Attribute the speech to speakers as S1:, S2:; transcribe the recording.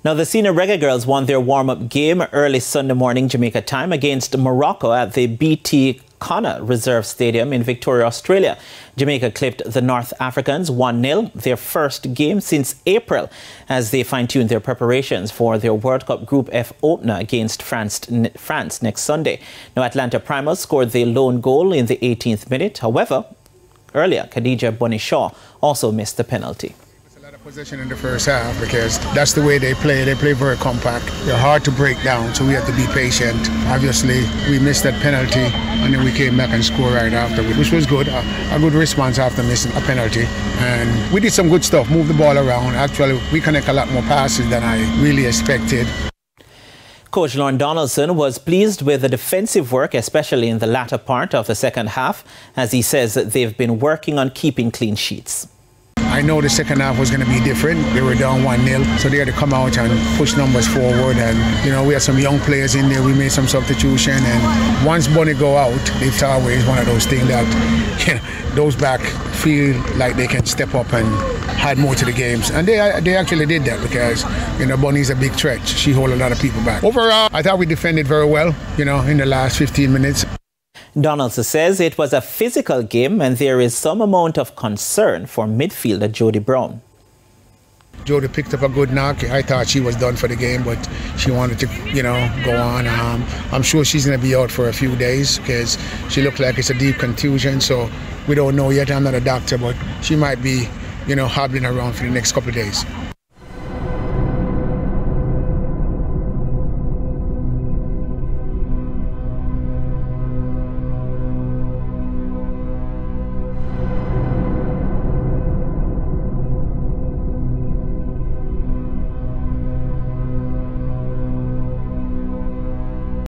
S1: Now, the senior Reggae Girlz won their warm-up game early Sunday morning Jamaica time against Morocco at the BT Connor Reserve Stadium in Victoria, Australia. Jamaica clipped the North Africans 1-0, their first game since April, as they fine-tuned their preparations for their World Cup Group F opener against France next Sunday. Now, Atlanta Primus scored the lone goal in the 18th minute. However, earlier, Khadija Bonishaw also missed the penalty.
S2: Possession in the first half, because that's the way they play. They play very compact. They're hard to break down, so we have to be patient. Obviously, we missed that penalty, and then we came back and scored right after, which was good. A good response after missing a penalty. And we did some good stuff, moved the ball around. Actually, we connect a lot more passes than I really expected.
S1: Coach Lorne Donaldson was pleased with the defensive work, especially in the latter part of the second half, as he says that they've been working on keeping clean sheets.
S2: I know the second half was going to be different. They were down 1-0, so they had to come out and push numbers forward. And, you know, we had some young players in there. We made some substitution. And once Bonnie go out, it's always one of those things that, you know, those back feel like they can step up and add more to the games. And they actually did that because, you know, Bonnie's a big threat. She holds a lot of people back. Overall, I thought we defended very well, you know, in the last 15 minutes.
S1: Donaldson says it was a physical game and there is some amount of concern for midfielder Jody Brown.
S2: Jody picked up a good knock. I thought she was done for the game, but she wanted to, you know, go on. I'm sure she's going to be out for a few days because she looked like it's a deep contusion, so we don't know yet. I'm not a doctor, but she might be, you know, hobbling around for the next couple of days.